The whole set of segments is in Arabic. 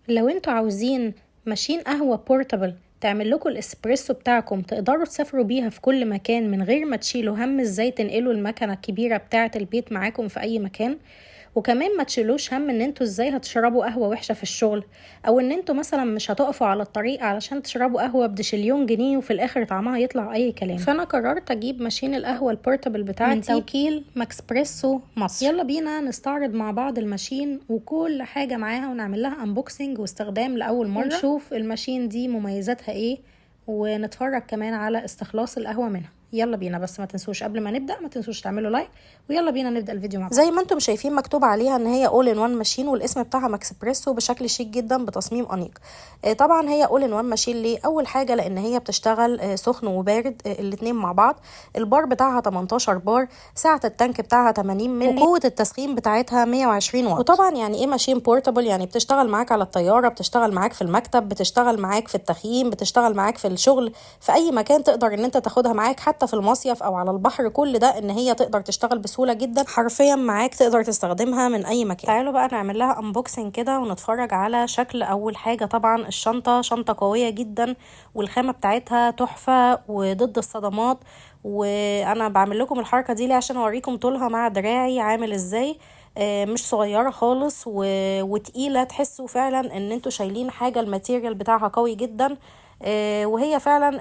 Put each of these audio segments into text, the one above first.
لو انتوا عاوزين ماشين قهوة بورتابل تعمل لكم الاسبريسو بتاعكم تقدروا تسافروا بيها في كل مكان من غير ما تشيلوا هم ازاي تنقلوا المكنة الكبيرة بتاعة البيت معاكم في اي مكان، وكمان ما تشيلوش هم ان انتوا ازاي هتشربوا قهوة وحشة في الشغل، او ان انتوا مثلا مش هتقفوا على الطريق علشان تشربوا قهوة بدشليون جنيه وفي الاخر طعمها يطلع اي كلام. فانا قررت اجيب ماشين القهوة البورتابل بتاعتي من توكيل ماكسبريسو مصر. يلا بينا نستعرض مع بعض الماشين وكل حاجة معاها ونعمل لها انبوكسنج واستخدام لأول مرة، ونشوف الماشين دي مميزاتها ايه، ونتفرج كمان على استخلاص القهوة منها. يلا بينا، بس ما تنسوش قبل ما نبدأ ما تنسوش تعملوا لايك، ويلا بينا نبدأ الفيديو مع بعض. زي ما انتم شايفين مكتوب عليها ان هي اول ان وان ماشين، والاسم بتاعها ماكسبريسو بشكل شيك جدا بتصميم انيق. طبعا هي اول ان وان ماشين ليه؟ اول حاجه لان هي بتشتغل سخن وبارد الاتنين مع بعض. البار بتاعها 18 بار، سعه التانك بتاعها 80 مللي، وقوه التسخين بتاعتها 120 واط. وطبعا يعني ايه ماشين بورتابل؟ يعني بتشتغل معاك على الطياره، بتشتغل معاك في المكتب، بتشتغل معاك في التخييم، بتشتغل معاك في الشغل، في اي مكان تقدر ان انت تاخدها معاك، حتى في المصيف او على البحر. كل ده ان هي تقدر تشتغل بسهوله جدا، حرفيا معاك تقدر تستخدمها من اي مكان. تعالوا بقى نعمل لها انبوكسنج كده ونتفرج على شكل. اول حاجه طبعا الشنطه، شنطه قويه جدا والخامه بتاعتها تحفه وضد الصدمات. وانا بعمل لكم الحركه دي ليه؟ عشان اوريكم طولها مع دراعي عامل ازاي. مش صغيره خالص وتقيله، تحسوا فعلا ان انتوا شايلين حاجه. الماتيريال بتاعها قوي جدا. وهي فعلا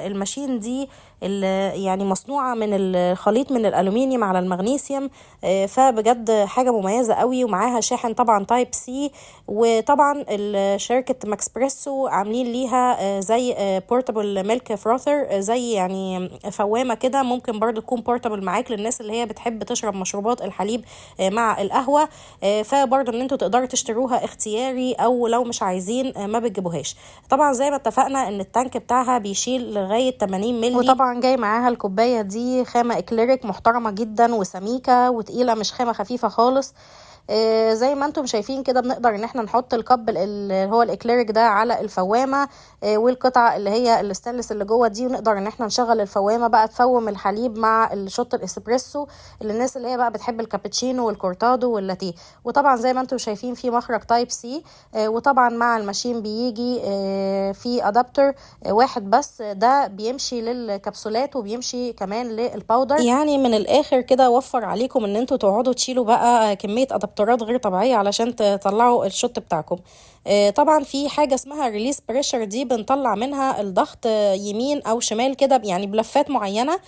الماشين دي يعني مصنوعة من الخليط من الألومنيوم على المغنيسيوم. فبجد حاجة مميزة قوي، ومعاها شاحن طبعا تايب سي. وطبعا شركة ماكسبريسو عاملين ليها زي بورتابل ميلك فروثر، زي يعني فوامة كده، ممكن برضو تكون بورتابل معاك للناس اللي هي بتحب تشرب مشروبات الحليب مع القهوة. فبرضو ان انتوا تقدروا تشتروها اختياري، او لو مش عايزين ما بتجيبوهاش. طبعا زي ما اتفقنا ان التانك بتاعها بيشيل لغاية 80 مللي. وطبعا جاي معاها الكوباية دي خامة اكليريك محترمة جدا وسميكة وتقيلة، مش خامة خفيفة خالص. زي ما انتم شايفين كده بنقدر ان احنا نحط الكب اللي هو الاكليريك ده على الفوامه، والقطعه اللي هي الستانلس اللي جوه دي، ونقدر ان احنا نشغل الفوامه بقى تفوم الحليب مع الشوت الاسبريسو للناس اللي هي بقى بتحب الكابتشينو والكورتادو واللاتيه. وطبعا زي ما انتم شايفين في مخرج تايب سي. وطبعا مع الماشين بيجي في ادابتر واحد بس، ده بيمشي للكبسولات وبيمشي كمان للباودر. يعني من الاخر كده وفر عليكم ان انتوا تقعدوا تشيلوا بقى كميه ادابترات غير طبيعيه علشان تطلعوا الشوت بتاعكم. طبعا في حاجه اسمها ريليس بريشر، دي بنطلع منها الضغط يمين او شمال كده، يعني بلفات معينه.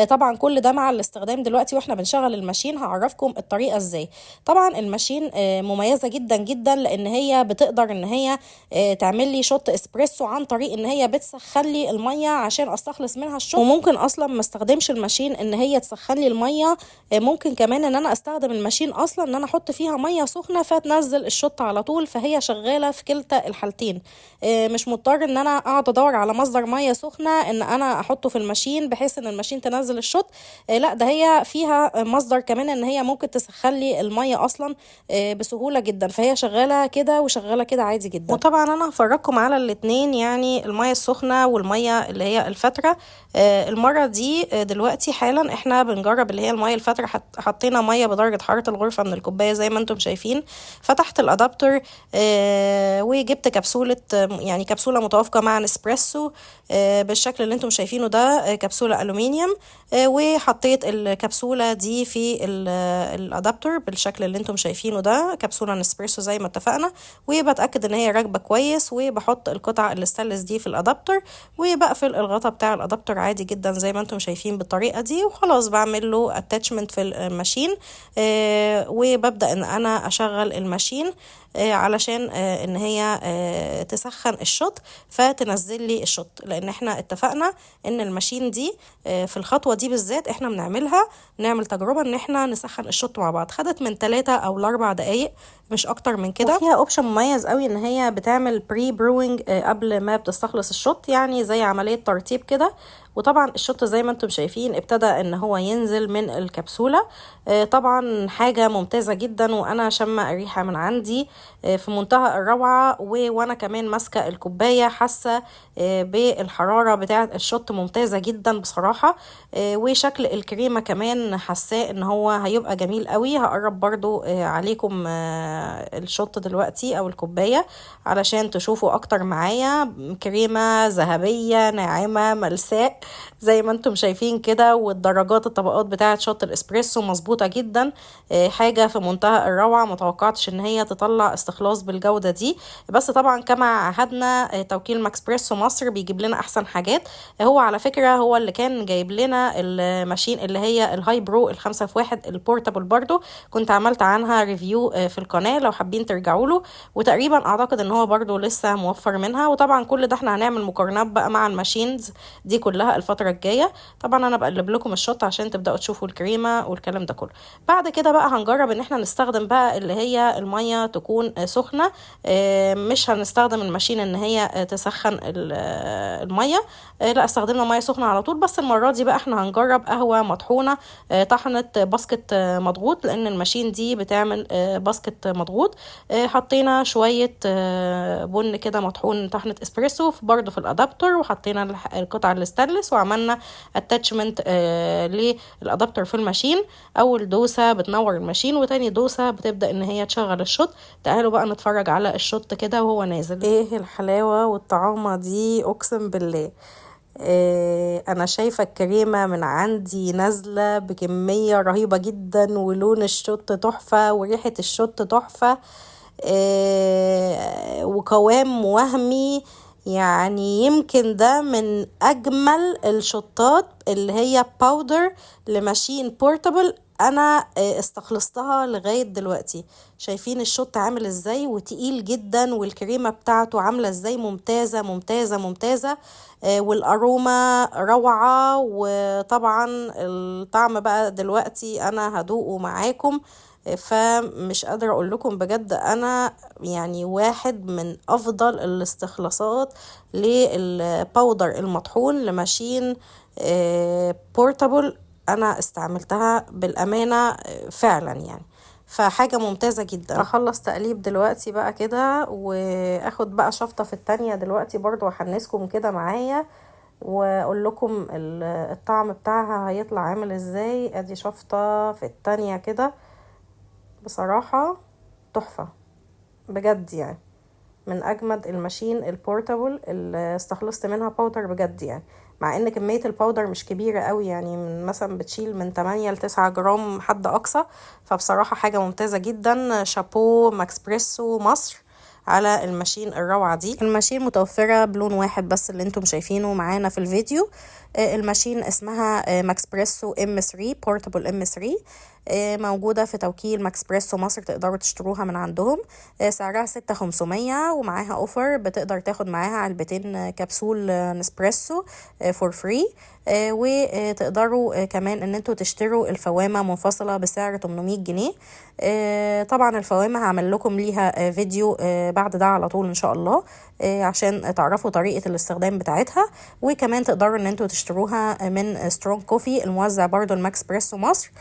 طبعا كل ده مع الاستخدام دلوقتي واحنا بنشغل الماشين هعرفكم الطريقه ازاي. طبعا الماشين مميزه جدا جدا لان هي بتقدر ان هي تعمل لي شوت اسبريسو عن طريق ان هي بتسخن لي الميه عشان استخلص منها الشوت. وممكن اصلا ما استخدمش الماشين ان هي تسخن لي الميه، ممكن كمان ان انا استخدم الماشين اصلا ان انا احط فيها ميه سخنه فتنزل الشوت على طول، فهي شغاله في كلتا الحالتين. مش مضطر ان انا اقعد ادور على مصدر ميه سخنه ان انا احطه في الماشين بحيث ان الماشين تنزل الشوت. لا، ده هي فيها مصدر كمان ان هي ممكن تسخن لي الميه اصلا بسهوله جدا، فهي شغاله كده وشغاله كده عادي جدا. وطبعا انا هفرجكم على الاتنين، يعني الميه السخنه والميه اللي هي الفتره. المره دي دلوقتي حالا احنا بنجرب اللي هي الميه الفتره. حطينا ميه بدرجه حراره الغرفه من الكوبايه زي ما انتم شايفين. فتحت الادابتر وجبت كبسوله، يعني كبسوله متوافقه مع نسبريسو بالشكل اللي انتم شايفينه ده، كبسوله الومنيوم. وحطيت الكبسوله دي في الادابتر بالشكل اللي انتم شايفينه ده، كبسوله نسبريسو زي ما اتفقنا. وبتاكد ان هي راكبه كويس، وبحط القطع الستانلس دي في الادابتر، وبقفل الغطاء بتاع الادابتر عادي جدا زي ما انتم شايفين بالطريقه دي. وخلاص بعمل له اتاتشمنت في الماشين. وببدا ان انا اشغل الماشين علشان ان هي تسخن الشوت فتنزل لي الشوت، لان احنا اتفقنا ان الماشين دي في الخطوه دي بالذات احنا نعمل تجربه ان احنا نسخن الشوت مع بعض. خدت من 3 أو 4 دقايق مش اكتر من كده. وفيها اوبشن مميز قوي ان هي بتعمل بري بروينج قبل ما بتستخلص الشوت، يعني زي عمليه ترطيب كده. وطبعا الشوت زي ما انتم شايفين ابتدى ان هو ينزل من الكبسولة. طبعا حاجة ممتازة جدا، وانا شم الريحة من عندي في منتهى الروعة. وانا كمان ماسكة الكوباية حاسة بالحرارة بتاعة الشوت ممتازة جدا بصراحة. وشكل الكريمة كمان حاساه ان هو هيبقى جميل قوي. هقرب برضو عليكم الشوت دلوقتي او الكوباية علشان تشوفوا اكتر معايا. كريمة ذهبية ناعمة ملساء زي ما انتم شايفين كده، والدرجات الطبقات بتاعة شوت الاسبريسو مظبوطة جدا. حاجة في منتهى الروعة، متوقعتش ان هي تطلع استخلاص بالجودة دي. بس طبعا كما عهدنا توكيل ماكسبريسو مصر بيجيب لنا احسن حاجات. هو على فكرة هو اللي كان جايب لنا الماشين اللي هي الهاي برو ال5 في 1 البورتابل، برضو كنت عملت عنها ريفيو في القناة لو حابين ترجعوا له. وتقريبا اعتقد ان هو برضو لسه موفر منها. وطبعا كل ده احنا هنعمل مقارنات بقى مع الماشينز دي كلها الفترة الجاية. طبعا انا بقلب لكم الشوت عشان تبدأوا تشوفوا الكريمة والكلام ده كله. بعد كده بقى هنجرب ان احنا نستخدم بقى اللي هي المية تكون سخنة. مش هنستخدم الماشين ان هي تسخن المية، لا استخدمنا مية سخنة على طول. بس المرة دي بقى احنا هنجرب قهوة مطحونة طحنة باسكت مضغوط، لان الماشين دي بتعمل باسكت مضغوط. حطينا شوية بن كده مطحون طحنة اسبريسو برضو في الادابتور، وحطينا القطع الستانلس وعملنا اتاتشمنت للادابتور في الماشين. اول دوسة بتنور الماشين، وتاني دوسة بتبدأ ان هي تشغل الشوت. تعالوا بقى نتفرج على الشوت كده وهو نازل. ايه الحلاوة والطعامة دي اقسم بالله. انا شايفة الكريمة من عندي نازلة بكمية رهيبة جدا، ولون الشوت تحفة، وريحة الشوت تحفة. وقوام وهمي. يعني يمكن ده من اجمل الشوتات اللي هي باودر لماشين بورتابل انا استخلصتها لغاية دلوقتي. شايفين الشوت عامل ازاي وتقيل جدا، والكريمة بتاعته عاملة ازاي ممتازة ممتازة ممتازة. والاروما روعة. وطبعا الطعم بقى دلوقتي انا هدوقه معاكم، فمش قادرة اقول لكم بجد انا يعني واحد من افضل الاستخلاصات للباودر المطحون لماشين بورتابل انا استعملتها بالامانة فعلا يعني. فحاجة ممتازة جدا. اخلص تقليب دلوقتي بقى كده، واخد بقى شفطة في التانية دلوقتي برضو احنسكم كده معايا، واقول لكم الطعم بتاعها هيطلع عامل ازاي. ادي شفطة في التانية كده، بصراحة تحفة بجد يعني. من اجمد الماشين البورتابل اللي استخلصت منها باودر بجد يعني. مع ان كمية الباودر مش كبيرة قوي يعني، من مثلا بتشيل من 8 ل 9 جرام حد اقصى. فبصراحة حاجة ممتازة جدا. شابو ماكسبريسو مصر على الماشين الروعة دي. الماشين متوفرة بلون واحد بس اللي انتم شايفينه معانا في الفيديو. الماشين اسمها ماكسبريسو M3 بورتابل M3. موجودة في توكيل ماكسبريسو مصر، تقدروا تشتروها من عندهم. سعرها 6500، ومعاها اوفر بتقدر تاخد معاها علبتين كبسول نسبريسو فور فري. وتقدروا كمان ان انتوا تشتروا الفوامة منفصلة بسعر 800 جنيه. طبعا الفوامة هعمل لكم ليها فيديو بعد ده على طول ان شاء الله، عشان تعرفوا طريقة الاستخدام بتاعتها. وكمان تقدروا ان انتوا تشتروها من سترونج كوفي الموزع برضو الماكسبريسو مصر.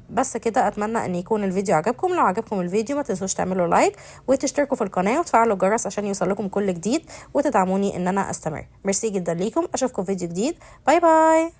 بس كده، اتمنى ان يكون الفيديو عجبكم. لو عجبكم الفيديو ما تنسوش تعملوا لايك وتشتركوا في القناة وتفعلوا الجرس عشان يوصلكم كل جديد، وتدعموني ان انا استمر. ميرسي جدا ليكم. اشوفكم في فيديو جديد. باي باي.